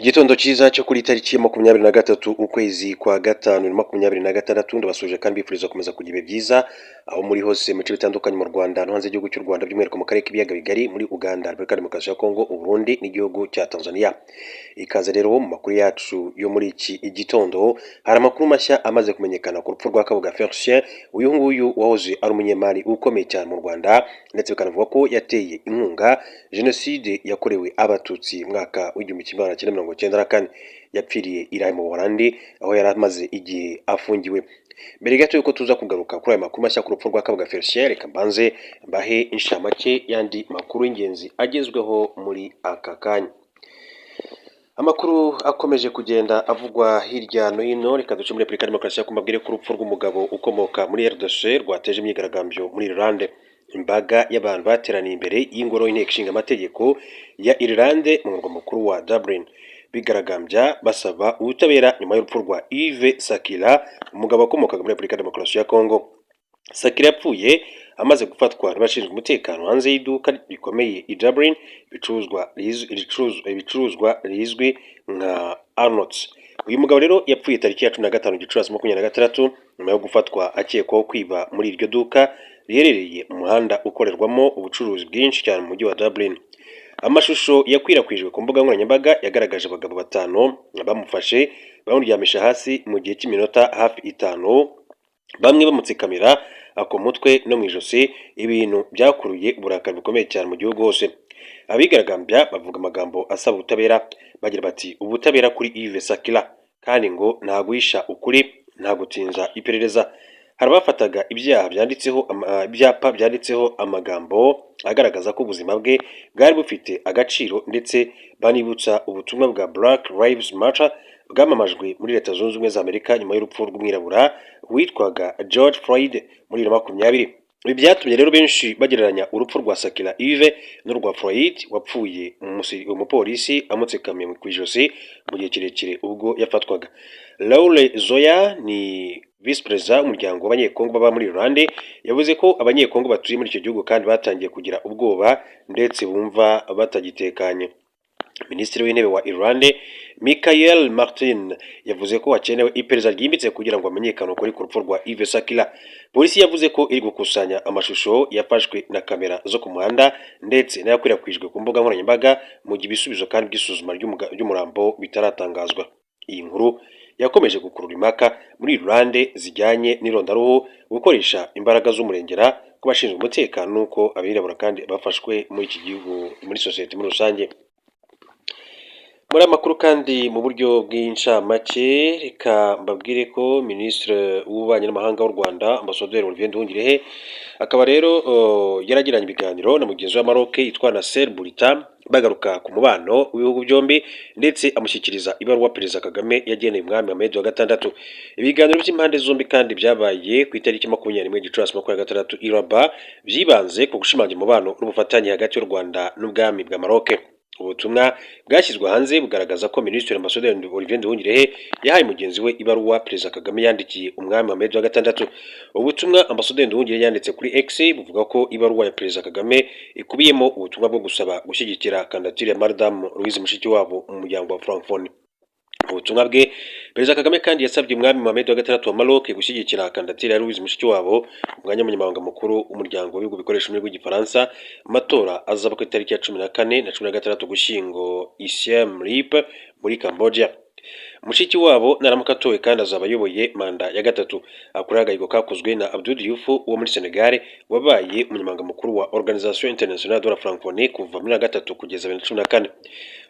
Igitondo cyiza cyo kuri tariki ya 23 ukwezi kwa gatanu 2026 ndabasuje kandi bifuriza komeza kugira ibihe byiza aho muri hose mu bice bitandukanye mu Rwanda no hanze y'igihugu cy'u Rwanda by'umwihariko mu karere k'ibiyaga bigari muri Uganda, Repubulika ya Demokarasi ya Kongo, Uburundi n'igihugu cya Tanzania. Ikaze rero mu makuru yacu yo muri iki gitondo, hari amakuru mashya amaze kumenyekana ku rupfu rwa Kabuga Felicien. Uyu nguyu wahoze ari umunyemari ukomeye cyane mu Rwanda ndetse bikanavuga ko yateye inkunga jenoside yakorewe abatutsi mwaka w'igihumbi kimwe magana cyenda mirongo cyenda na kane. Yapfiriye irahe mu Buholandi aho yari amaze igihe afungiwe. Mbere gato yuko tuza kugaruka kuri aya makuru mashya ku rupfu rwa Kabuga Felicien, reka mbanze mbahe inshamake y'andi makuru y'ingenzi agezweho muri aka kanya. Amakuru akomeje kugenda avugwa hirya no hino, reka duce muri Repubulika ya Demokarasi ya Kongo mbabwire ko urupfu rw'umugabo ukomoka muri RDC rwateje imyigaragambyo muri Irlande. Imbaga y'abantu bateraniye imbere y'ingoro y'inteko ishinga amategeko ya Irlande mu murwa mukuru wa Dublin, bigaragambya basaba ubutabera nyuma y'urupfu rwa Yves Sakila, umugabo wakomokaga muri Repubulika ya Demokarasi ya Kongo. Sakila yapfuye amaze gufatwa n'abashinzwe umutekano hanze y'iduka rikomeye i Dublin ibicuruzwa rizwi nka Arnott's. Uyu mugabo rero yapfuye tariki ya 15 Gicurasi 2026 nyuma yo gufatwa akekwaho kwiba muri iryo duka riherereye mu muhanda ukorerwamo ubucuruzi bwinshi cyane mu mujyi wa Dublin. Amashusho yakwirakwijwe ku mbuga nkoranyambaga yagaragaje abagabo batanu bamufashe bamuryamisha hasi mu gihe cy'iminota hafi 5, bamwe bamutsikamira ku mutwe no mu ijosi, ibintu byakuruye uburakari bukomeye cyane mu gihugu hose. Abigaragambya bavuga amagambo asaba ubutabera bagira bati ubutabera kuri Yves Sakila, kandi ngo nta guhisha ukuri, nta gutinza iperereza. Hari abafataga ibyapa byanditseho amagambo agaragaza ko ubuzima bwe bwari bufite agaciro, ndetse banibutsa ubutumwa bwa Black Lives Matter bwamamajwe muri Leta Zunze Ubumwe za Amerika nyuma y'urupfu rw'umwirabura witwaga George Floyd muri 2020. Ibi byatumye rero benshi bagereranya urupfu rwa Sakila Yves n'urwa Floyd wapfuye umupolisi amutsikamiye ku ijosi mu gihe kirekire ubwo yafatwaga. Laure Zoya ni Vice President w'umuryango w'abanyekongo baba muri Irlande, yavuze ko abanyekongo batuye muri icyo gihugu kandi batangiye kugira ubwoba ndetse bumva batagitekanye. Minisitiri w'intebe wa Irlande Michael Martin yavuze ko hakenewe iperereza ryimbitse kugira ngo hamenyekane ukuri ku rupfu rwa Yves Sakila. Polisi yavuze ko iri gukusanya amashusho yafashwe na kamera zo ku muhanda ndetse n'ayakwirakwijwe ku mbuga nkoranyambaga mu gihe ibisubizo kandi by'isuzuma ry'umurambo bitaratangazwa. Iyi nkuru yakomeje gukurura impaka muri Irlande zijyanye n'irondaruhu, gukoresha imbaraga z'umurengera ku bashinzwe umutekano n'uko abirabura kandi bafashwe muri iki gihugu muri sosiyete muri rusange. Muri amakuru kandi mu buryo bw'incamake, reka mbabwire ko Minisitiri w'Ububanyi n'Amahanga w'u Rwanda Ambasaderi Olivier Nduhungirehe akaba rero yaragiranye ibiganiro na mugenzi wa Maroc yitwa Nasser Bourita bagaruka ku mubano w'ibihugu byombi, ndetse amushyikiriza ibaruwa Perezida Kagame yageneye umwami Mohamed wa gatandatu. Ibiganiro by'impande zombi kandi byabaye ku itariki 21 Gicurasi 2026 i Rabat, byibanze ku gushimangira umubano n'ubufatanye hagati y'u Rwanda n'ubwami bwa Maroc. Ubutumwa bwashyizwe hanze bugaragaza ko Minisitiri Ambasaderi Olivier Nduhungirehe yahaye mugenzi we ibaruwa Perezida Kagame yandikiye umwami Mohamed wa gatandatu. Ubutumwa Ambasaderi Nduhungirehe yanditse kuri X buvuga ko ibaruwa ya Perezida Kagame ikubiyemo ubutumwa bwo gusaba gushyigikira kandidatire ya Madame Louise Mushikiwabo mu muryango wa Francophonie. Ubutumwa bwe Perezida Kagame kandi yasabye umwami Mohamed wa gatandatu wa Maroc gushyigikira kandidatire ya Louise Mushikiwabo, umwanya w'umunyamabanga mukuru w'umuryango w'ibihugu bikoresha ururimi rw'igifaransa, amatora azaba ku itariki ya 14 na 16 Gushyingo i Siem Reap muri Cambodia. Mushikiwabo naramuka atowe kandi azaba ayoboye manda ya gatatu. Akora agahigo kakozwe na Abdou Diouf wo muri Senegal wabaye umunyamabanga mukuru wa Organisation Internationale de la Francophonie kuva muri 2003 kugeza 2014.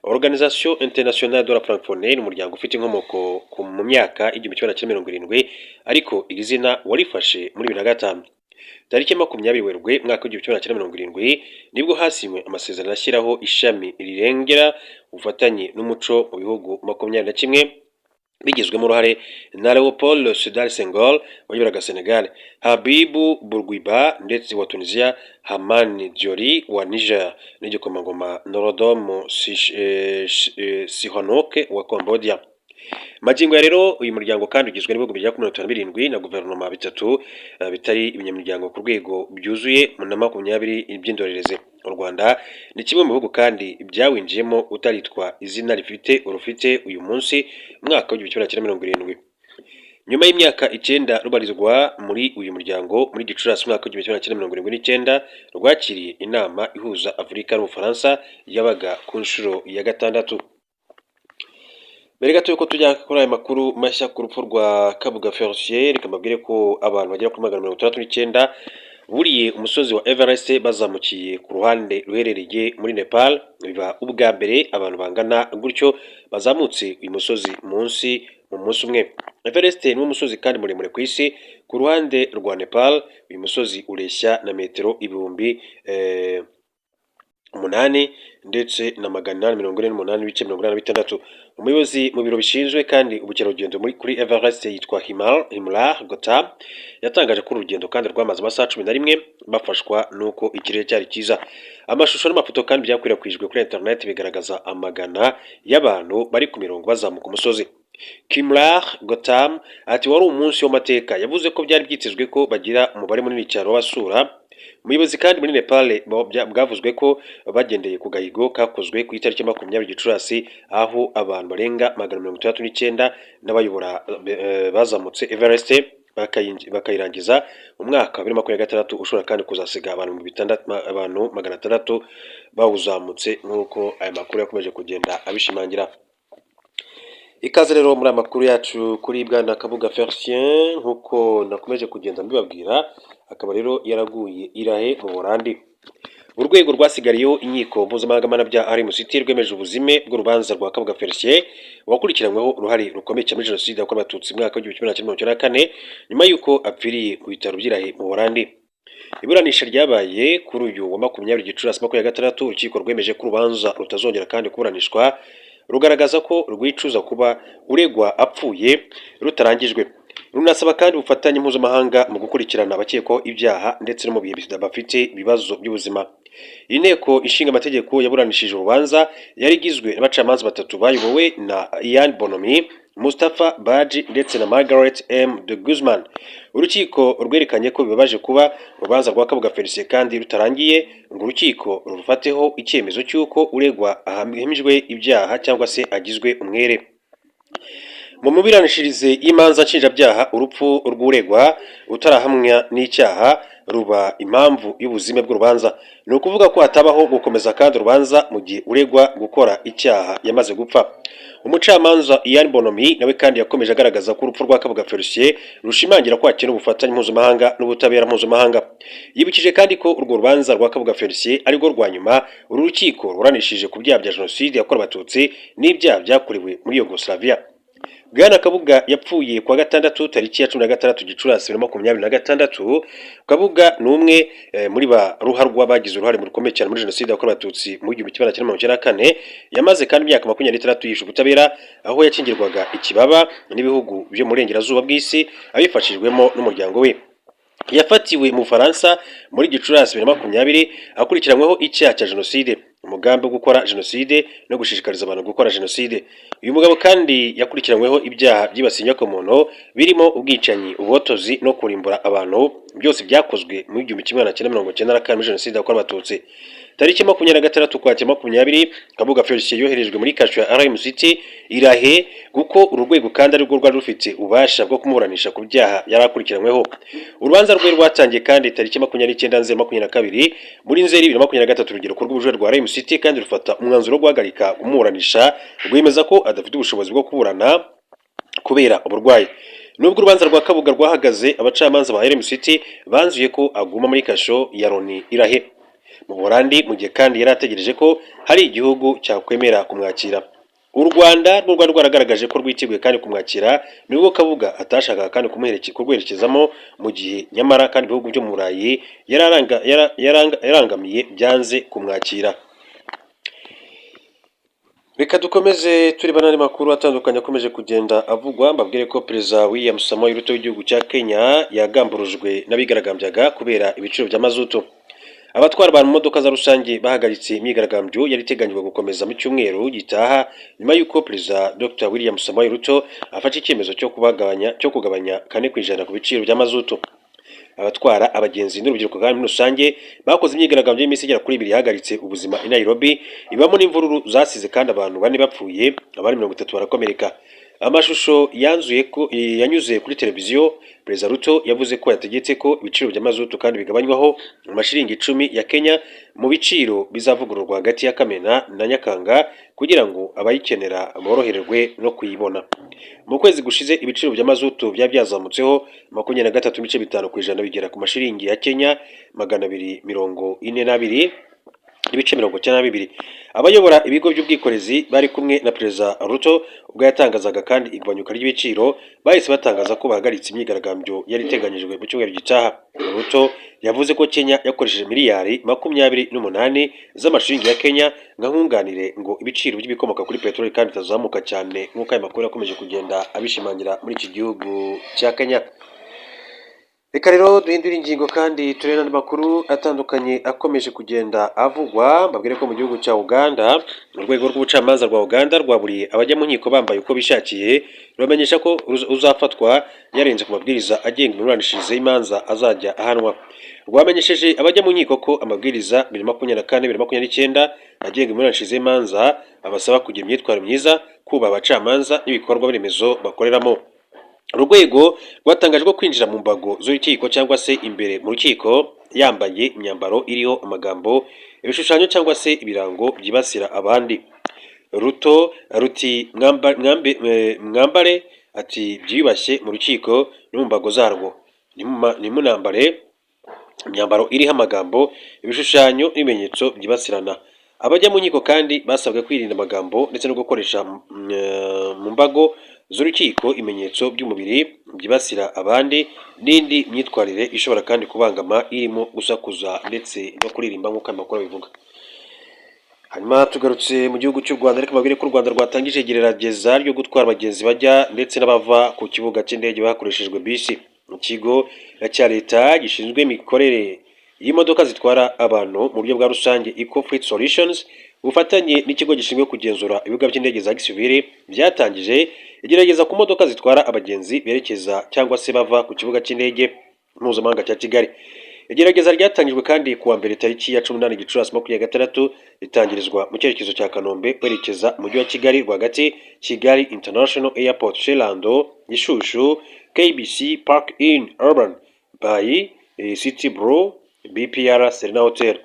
Organisation Internationale de la Francophonie ni umuryango ufite inkomoko mu myaka 1970 ariko iri zina warifashe muri 2005. Tariki 20 Werurwe mwaka w'1970 nibwo hasinywe amasezerano ashyiraho ishami rirengera ubufatanye n'umuco mu bihugu 21 bigizwemo uruhare na Léopold Sédar Senghor wayoboraga Senegal, Habibou Bourguiba ndetse wa Tunisia, Hamani Diori wa Niger n'igikomangoma Norodom Sihanouk wa Cambodia. Magingo ya rero uyu muryango kandi ugizwe n'ibihugu bya 17 na guverinoma bitatu bitari ibinyamuryango ku rwego byuzuye mu 20 by'indorereze. u Rwanda ni kimwe mu bihugu kandi byawinjiyemo utaritwa izina rufite uyu munsi umwaka w'1970. Nyuma y'imyaka 9 rubarizwa muri uyu muryango, muri Gicurasi umwaka w'1979 rwakiriye inama ihuza Afurika n'Ubufaransa yabaga ku nshuro ya gatandatu. Mbere gato yuko tujya kuri aya makuru mashya ku rupfu rwa Kabuga Felicien, reka mbabwire ko abantu bagera kuri 69 buriye umusozi wa Everest bazamukiye ku ruhande ruherereye muri Nepal. Biba ubwa mbere abantu bangana gutyo bazamutse uyu musozi mu munsi umwe. Everest ni umusozi kandi muremure ku isi. Ku ruhande rwa Nepal uyu musozi ureshya na metero ibihumbi 8 ndetse na 848 n'ibice 86. Umuyobozi mu biro bishinzwe kandi ubukerarugendo kuri Everest yitwa Himal Gautam yatangaje ko urugendo kandi rwamaze amasaha 11 bafashwa nuko ikirere cyari cyiza. Amashusho n'amafoto kandi byakwirakwijwe kuri internet bigaragaza amagana y'abantu bari ku mirongo bazamuka umusozi. Himal Gautam ati wari umunsi w'amateka, yavuze ko byari byitezwe ko bagira umubare munini cyane w'abasura. Umuyobozi kandi muri Nepal bwavuzwe ko bagendeye ku gahigo kakozwe ku itariki 20 Gicurasi, aho abantu barenga 69 n'abayobora bazamutse Everest bakayirangiza mu mwaka wa 2026 ushobora kandi kuzasiga abantu 600 bawuzamutse, nk'uko aya makuru yakomeje kugenda abishimangira. Ikaze rero muri amakuru yacu kuri Bwana Kabuga Felicien, nk'uko nakomeje kugenda mbibabwira, akaba rero yaraguye irahe mu Buholandi. Urwego rwasigariyeho inkiko mpuzamahanga bya RMCT rwemeje ubuzime bw'urubanza rwa Kabuga Felicien wakurikiranyweho uruhare rukomeye muri jenoside yakorewe abatutsi mu mwaka w'1994 nyuma y'uko apfiriye mu bitaro by'irahe mu Buholandi. Iburanisha ryabaye kuri uyu wa 20 Gicurasi 2026. Urukiko rwemeje ko urubanza rutazongera kandi kuburanishwa, rugaragaza ko rwicuza kuba uregwa apfuye rutarangijwe. Runasaba kandi ubufatanye mpuzamahanga mu gukurikirana abakekwaho ibyaha ndetse no mu bihe bafite ibibazo by'ubuzima. Inteko ishinga amategeko yaburanishije urubanza yari igizwe n'abacamanza batatu bayobowe na Ian Bonomi, Mustafa Baji ndetse na Margaret M. de Guzman. Urukiko rwerekanye ko bibabaje kuba urubanza rwa Kabuga Felicien kandi rutarangiye ngo urukiko rufateho icyemezo cy'uko uregwa ahamijwe ibyaha cyangwa se agizwe umwere. Mu mubiranishirize y'imanza nshinjabyaha, urupfu rw'uregwa utarahamwa n'icyaha ruba impamvu y'ubuzime bw'urubanza. Ni ukuvuga ko hatabaho gukomeza kandi urubanza mu gihe uregwa gukora icyaha yamaze gupfa. Umucamanza Ian Bonomi nawe kandi yakomeje agaragaza ko urupfu rwa Kabuga Felicien rushimangira ko hakenewe ubufatanye mpuzamahanga n'ubutabera mpuzamahanga. Yibukije kandi ko urwo rubanza rwa Kabuga Felicien ari rwo rwa nyuma uru rukiko ruranishije ku byaha bya jenoside yakorewe abatutsi n'ibyaha byakorewe muri Yugoslavia. Bwana Kabuga yapfuye kwa gatandatu tariki ya 16 Gicurasi 2026. Kabuga ni umwe muri ba ruharwa bagize uruhare mu rukomeye cyane muri jenoside yakorewe abatutsi mu 1994. Yamaze kandi imyaka 26 yishe ubutabera, aho yakingirwaga ikibaba n'ibihugu byo mu burengerazuba bw'isi abifashijwemo n'umuryango we. Yafatiwe mu Faransa muri Gicurasi 2020 akurikiranyweho icyaha cya jenoside, umugambi wo gukora jenoside no gushishikariza abantu gukora jenoside. Uyu mugabo kandi yakurikiranyweho ibyaha byibasiye inyokomuntu birimo ubwicanyi, ubuhotozi no kurimbura abantu, byose byakozwe mu 1994 muri jenoside yakorewe abatutsi. Tariki 26 Ukwakira 2020 Kabuga Felicien yoherejwe muri kasho ya RMCT irahe kuko urwego kandi ari rwo rwari rufite ubasha bwo kumuranisha ku byaha yarakurikiranyweho. Urubanza rwe rwatangiye kandi tariki 29 Nzeri 2022 muri Nzeri 2023 urugero rw'ubujurire rwa RMCT kandi rufata umwanzuro wo guhagarika kumuranisha, rwemeza ko adafite ubushobozi bwo kuburana kubera uburwayi. Nubwo urubanza rwa Kabuga rwahagaze, abacamanza ba RMCT banzuye ko aguma muri kasho ya Loni irahe mu Buholandi, mu gihe kandi yari ategereje ko hari igihugu cyakwemera kumwakira. U Rwanda rwo rwari rwaragaragaje ko rwiteguye kandi kumwakira, nubwo Kabuga atashakaga kandi kurwerekezamo, mu gihe nyamara kandi ibihugu byo mu Burayi yarangamiye byanze kumwakira. Reka dukomeze tureba n'andi makuru atandukanye akomeje kugenda avugwa. Mbabwire ko Perezida William Samoei Ruto w'igihugu cya Kenya yagamburujwe n'abigaragambyaga kubera ibiciro bya mazutu. Abatwara abantu mu modoka za rusange bahagaritse imyigaragambyo yari iteganyijwe gukomeza mu cyumweru gitaha, nyuma y'uko Perezida Dr William Samoei Ruto afashe icyemezo cyo kugabanya 4% ku biciro bya mazutu. abatwara abagenzi n'urubyiruko kandi muri rusange bakoze imyigaragambyo y'iminsi igera kuri 2 yahagaritse ubuzima i Nairobi ibamo n'imvururu zasize kandi abantu bane bapfuye abandi 30 barakomereka. Amashusho yanzuye ko yanyuze kuri televiziyo. Perezida Ruto yavuze ko yategetse ko ibiciro by'amazutu kandi bigabanywaho amashiringi 10 ya Kenya mu biciro bizavugururwa hagati ya Kamena na Nyakanga kugira ngo abayikenera borohererwe no kuyibona. Mu kwezi gushize ibiciro by'amazutu byazamutseho 23.5% bigera ku mashiringi ya Kenya 242 ibice 92. Abayobora ibigo by'ubwikorezi bari kumwe na Perezida Ruto ubwo yatangazaga kandi igabanyuka ry'ibiciro bahise batangaza ko bahagaritse imyigaragambyo yari iteganyijwe mu cyumweru gitaha. Ruto yavuze ko Kenya yakoresheje miliyari 28 z'amashiringi ya Kenya nka nkunganire ngo ibiciro by'ibikomoka kuri peteroli kandi tazamuka cyane nk'uko aya makuru yakomeje kugenda abishimangira muri iki gihugu cya Kenya. Reka rero duhindura ingingo kandi turena n'amakuru atandukanye akomeje kugenda avugwa. Mbabwire ko mu gihugu cya Uganda urwego rw'ubucamanza rwa Uganda rwaburiye abajya mu nkiko bambaye uko bishakiye rubamenyesha ko uzafatwa yarenze ku mabwiriza agenga imiburanishirize y'imanza azajya ahanwa. Rwamenyesheje abajya mu nkiko ko amabwiriza 2024-2029 agenga imiburanishirize y'imanza abasaba kugira imyitwarire myiza, kubaha abacamanza n'ibikorwa remezo bakoreramo. Urwego rwatangaje ko kwinjira mu mbago z'urukiko cyangwa se imbere mu rukiko yambaye imyambaro iriho amagambo, ibishushanyo cyangwa se ibirango byibasira abandi. Ruto ruti mwambare ati byibashye mu rukiko no mu mbago zarwo, nimunambare imyambaro iriho amagambo, ibishushanyo n'ibimenyetso byibasirana. Abajya mu nkiko kandi basabwe kwirinda amagambo ndetse no gukoresha mu mbago z'urukiko ibimenyetso by'umubiri byibasira abandi n'indi myitwarire ishobora kandi kubangama irimo gusakuza ndetse no kuririmba nk'uko amakuru bivuga. Hanyuma tugarutse mu gihugu cy'u Rwanda, ariko babwire ko u Rwanda rwatangije igerageza ryo gutwara abagenzi bajya ndetse n'abava ku kibuga cy'indege bakoreshejwe bisi. Ikigo cya leta gishinzwe imikorere y'imodoka zitwara abantu mu buryo bwa rusange Eco Fleet Solutions ubufatanye n'ikigo gishinzwe kugenzura ibibuga by'indege za gisivili byatangije igerageza ku modoka zitwara abagenzi berekeza cyangwa se bava ku kibuga cy'indege mpuzamahanga cya Kigali. Igerageza ryatangijwe kandi kuwa mbere tariki ya 18 Gicurasi 2026 ritangirizwa mu cyerekezo cya Kanombe kwerekeza mu mujyi wa Kigali rwagati, Kigali International Airport, Shelando, Gishushu, KBC Park in Urban by City Bro, BPR Serena Hotel.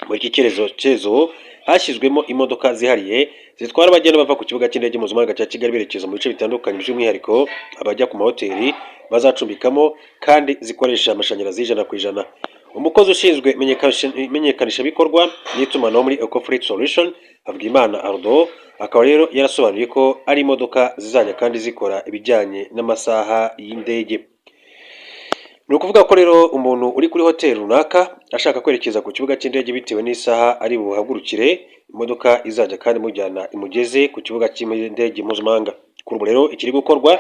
Muri iki cyerekezo hashyizwemo imodoka zihariye zitwara abagenda bava ku kibuga cy'indege mpuzamahanga cya Kigali berekeza mu bice bitandukanye by'umwihariko abajya ku mahoteli bazacumbikamo kandi zikoresha amashanyarazi 100%. Umukozi ushinzwe imenyekanisha bikorwa n'itumanaho muri Eco Fleet Solution Havugimana Ardo akaba rero yarasobanuye ko ari imodoka zizajya kandi zikora ibijyanye n'amasaha y'indege. Ni ukuvuga ko rero umuntu uri kuri hoteli runaka ashaka kwerekeza ku kibuga cy'indege bitewe n'isaha ari buhagurukire, imodoka izajya kandi imujyana imugeze ku kibuga cy'indege mpuzamahanga. Kuri ubu rero ikiri gukorwa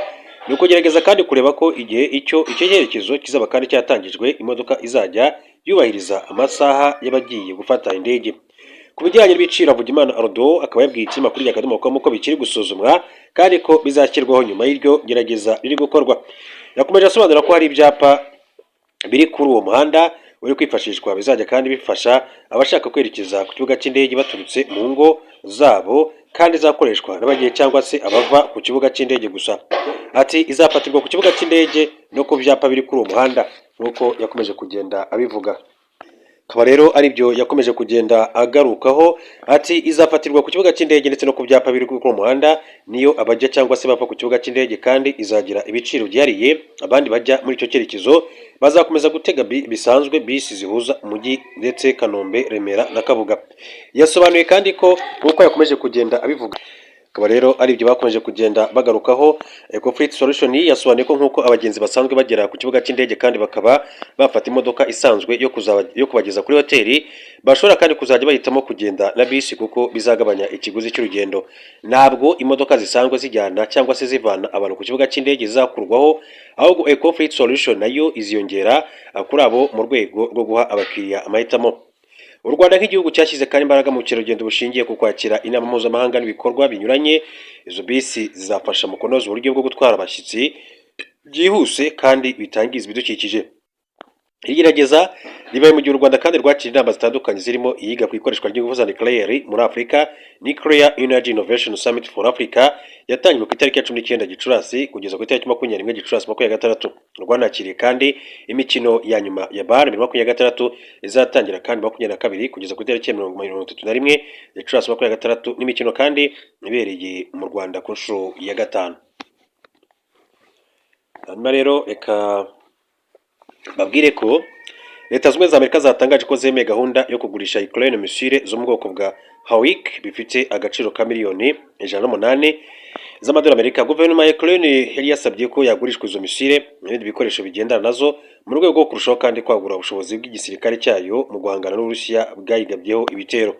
ni ukugerageza kandi kureba ko igihe icyo cyerekezo kizaba kandi cyatangijwe imodoka izajya yubahiriza amasaha y'abagiye gufata indege. Ku bijyanye n'ibiciro Havugimana Ardo akaba yabwiye ikinyamakuru cya Akadomo ko bikiri gusuzumwa kandi ko bizashyirwaho nyuma y'iryo gerageza riri gukorwa. Yakomeje asobanura ko hari ibyapa biri kuri uwo muhanda uri kwifashishwa bizajya kandi bifasha abashaka kwerekeza ku kibuga cy'indege baturutse mu ngo zabo kandi zakoreshwa n'abagiye cyangwa se abava ku kibuga cy'indege gusa. Ati izafatirwa ku kibuga cy'indege no ku byapa biri kuri uwo muhanda nk'uko yakomeje kugenda abivuga. Akaba rero ari byo yakomeje kugenda agarukaho, ati izafatirwa ku kibuga cy'indege ndetse no ku byapa biri kuri uwo muhanda niyo abajya cyangwa se bava ku kibuga cy'indege kandi izagira ibiciro byihariye. Abandi bajya muri icyo cyerekezo bazakomeza gutega bisanzwe bisi zihuza umujyi ndetse Kanombe, Remera na Kabuga. Yasobanuye kandi ko nk'uko yakomeje kugenda abivuga akaba rero ari ibyo bakomeje kugenda bagarukaho. Eco Fleet Solution yasobanuye ko nk'uko abagenzi basanzwe bagera ku kibuga cy'indege kandi bakaba bafata imodoka isanzwe yo kubageza kuri hoteli, bashobora kandi kuzajya bahitamo kugenda na bisi kuko bizagabanya ikiguzi cy'urugendo. Ntabwo imodoka zisanzwe zijyana cyangwa se zivana abantu ku kibuga cy'indege zizakurwaho, ahubwo Eco Fleet Solution nayo iziyongera kuri abo mu rwego rwo guha abakiriya amahitamo. U Rwanda nk'igihugu cyashyize kandi imbaraga mu bukerarugendo bushingiye ku kwakira inama mpuzamahanga n'ibikorwa binyuranye. Izo bisi zizafasha mu kunoza uburyo bwo gutwara abashyitsi byihuse kandi bitangiza ibidukikije. Iri gerageza ribaye mu gihe u Rwanda kandi rwakira inama zitandukanye zirimo iyiga ku ikoreshwa ry'ingufu za nucleaire muri Afurika, Nuclear Energy Innovation Summit for Africa, yatangijwe ku itariki ya 19 Gicurasi kugeza ku itariki 21 Gicurasi 2026. Rwanakiriye kandi imikino ya nyuma ya BAL 2026 izatangira kandi 22 kugeza ku itariki ya 31 Gicurasi 2026, n'imikino kandi ibereye mu Rwanda ku nshuro ya gatanu. Hanyuma rero reka babwire ko Leta zunze ubumwe za Amerika zatangaje ko zemeye gahunda yo kugurisha Ukraine misile zo mu bwoko bwa Hawk bifite agaciro ka miliyoni 108 z'amadolari Amerika. Guverinoma ya Ukraine yari yasabye ko yagurishwa izo misile n'ibindi bikoresho bigendana nazo mu rwego rwo kurushaho kandi kwagura ubushobozi bw'igisirikare cyayo mu guhangana n'Uburusiya bwayigabyeho ibitero.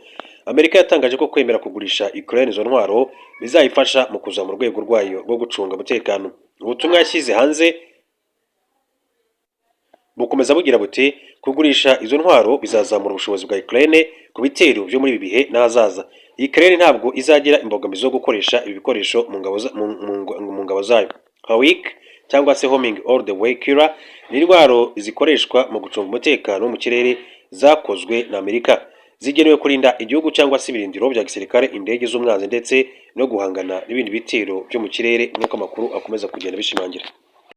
Amerika yatangaje ko kwemera kugurisha Ukraine izo ntwaro bizayifasha mu kuzamura urwego rwayo rwo gucunga umutekano. Ubutumwa yashyize hanze bukomeza bugira buti kugurisha izo ntwaro bizazamura ubushobozi bwa Ukraine ku bitero byo muri ibi bihe n'ahazaza. Ukraine ntabwo izagira imbogamizi zo gukoresha ibi bikoresho mu ngabo zayo. Hawk cyangwa se Homing All the Way Killer ni intwaro zikoreshwa mu gucunga umutekano mu kirere zakozwe na Amerika, zigenewe kurinda igihugu cyangwa se ibirindiro bya gisirikare, indege z'umwanzi ndetse no guhangana n'ibindi bitero byo mu kirere, nk'uko amakuru akomeza kugenda bishimangira.